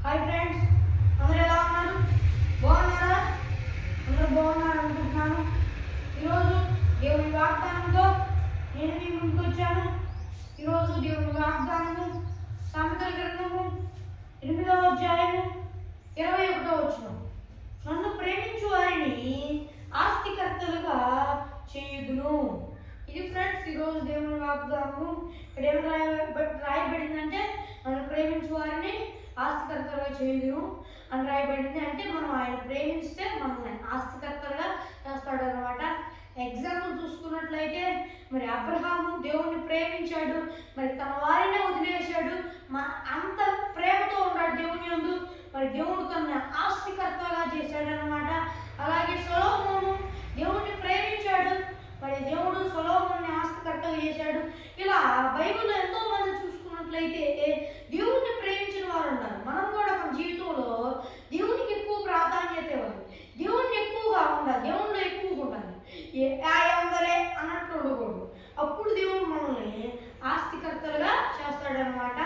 Hi friends, అందరూ ఎలా ఉన్నారు? బాగున్నారా? అందరూ బాగున్నారు అనుకుంటున్నాను. ఈరోజు దేవుని వాగ్దానంతో నేను మీ ముందుకు వచ్చాను. ఈరోజు దేవుని వాగ్దానము సామెతల గ్రంథము 8వ అధ్యాయము 21వ వచనం. నన్ను ప్రేమించు వారిని ఆస్తికర్తలుగా చేయుదును. ఇది ఫ్రెండ్స్ ఈరోజు దేవుని వాగ్దానము. ఇక్కడ ఏం రాయబడిందంటే నన్ను ప్రేమించు వారిని ఆస్తికర్తలుగా చేయుదును అని రాయబడింది. అంటే మనం ఆయన ప్రేమిస్తే మనల్ని ఆస్తికర్తలుగా చేస్తాడు అనమాట. ఎగ్జాంపుల్ చూసుకున్నట్లయితే మరి అబ్రహాము దేవుణ్ణి ప్రేమించాడు, మరి తన వారినే వదిలేశాడు. అంత ప్రేమతో ఉన్నాడు దేవుని యందు. మరి దేవుడు తన ఆస్తికర్తగా చేశాడు అనమాట. అలాగే సొలొమోను దేవుణ్ణి ప్రేమించాడు, మరి దేవుడు సొలొమోనుని ఆస్తికర్తగా చేశాడు. ఇలా బైబిల్లో ఎంతో మంది చూసుకున్నట్లయితే దేవుణ్ణి ప్రేమించిన వారు ఉన్నారు. మనం కూడా మన జీవితంలో దేవునికి ఎక్కువ ప్రాధాన్యత ఇవ్వాలి, దేవుణ్ణి ఎక్కువగా ఉండాలి, దేవుణ్ణిలో ఎక్కువగా ఉండాలి. అందరే అన్నట్టు ఉండకూడదు. అప్పుడు దేవుడు మనల్ని ఆస్తికర్తలుగా చేస్తాడనమాట.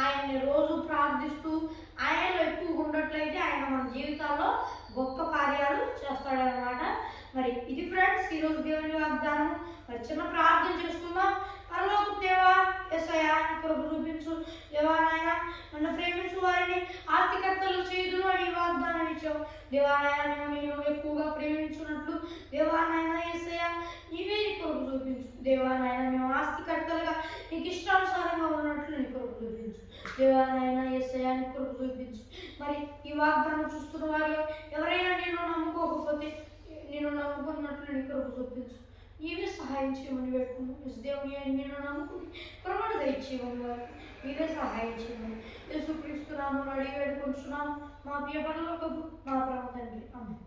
ఆయన్ని రోజు ప్రార్థిస్తూ ఆయనలో ఎక్కువగా ఉన్నట్లయితే ఆయన మన జీవితాల్లో గొప్ప కార్యాలు చేస్తాడనమాట. మరి ఇది ఫ్రెండ్స్ ఈరోజు దేవుని వాగ్దానం. మరి చిన్న ప్రార్థన చేసుకుందాం. పరలోక దేవా, యేసయ్యా నీ కృప చూపించు. దేవా నాయన నన్ను ప్రేమించు వారిని ఆస్తికర్తలు చేయుదును అని వాగ్దానం ఇచ్చావు. దేవా నాయన నేను ఎక్కువగా ప్రేమించున్నట్లు దేవా నాయన యేసయ్యా నీవే నీ కృప చూపించు. దేవా నాయన మేము ఆస్తికర్తలుగా నీకు ఇష్టానుసారంగా ఉన్నట్లు నీ కృప చూపించు. దేవా నాయన యేసయ్యా నీ కృప చూపించు. మరి ఈ వాగ్దానం చూస్తున్న వారు ఎవరైనా నేను నమ్ముకోకపోతే నేను నమ్ముకున్నట్లు నీ కృప చూపించు. నీవే సహాయం చేయమని పెట్టుకున్నాను. దేవుని అని నేను నమ్ముకుని కృపను దయచేయమని వారు మీరే సహాయం చేయమని యేసుక్రీస్తు నామమున అడిగి వేడుకొంచున్నాము మా ప్రియ పరలోకపు మా పరమ తండ్రి. ఆమేన్.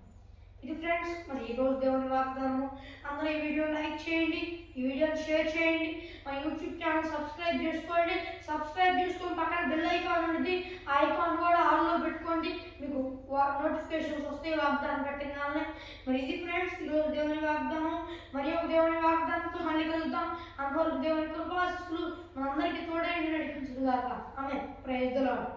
ఇది ఫ్రెండ్స్ మరి ఈరోజు దేవుని వాగ్దానము. అందరూ ఈ వీడియో లైక్ చేయండి, ఈ వీడియోని షేర్ చేయండి, మా యూట్యూబ్ ఛానల్ సబ్స్క్రైబ్ చేసుకోండి. సబ్స్క్రైబ్ చేసుకొని పక్కన బెల్ ఐకాన్ ఉంటుంది, ఆ ఐకాన్ కూడా ఆన్లో పెట్టుకోండి. మీకు నోటిఫికేషన్స్ వస్తాయి వాగ్దానం పెట్టగానే. మరి ఇది ఫ్రెండ్స్ ఈరోజు దేవుని వాగ్దానం. మరి ఒక దేవుని వాగ్దానంతో మళ్ళీ కలుద్దాం. అంతవరకు దేవుని కృపాశీస్సులు మనందరికీ తోడై నడిపించుగాక. ఆమేన్. Praise the lord.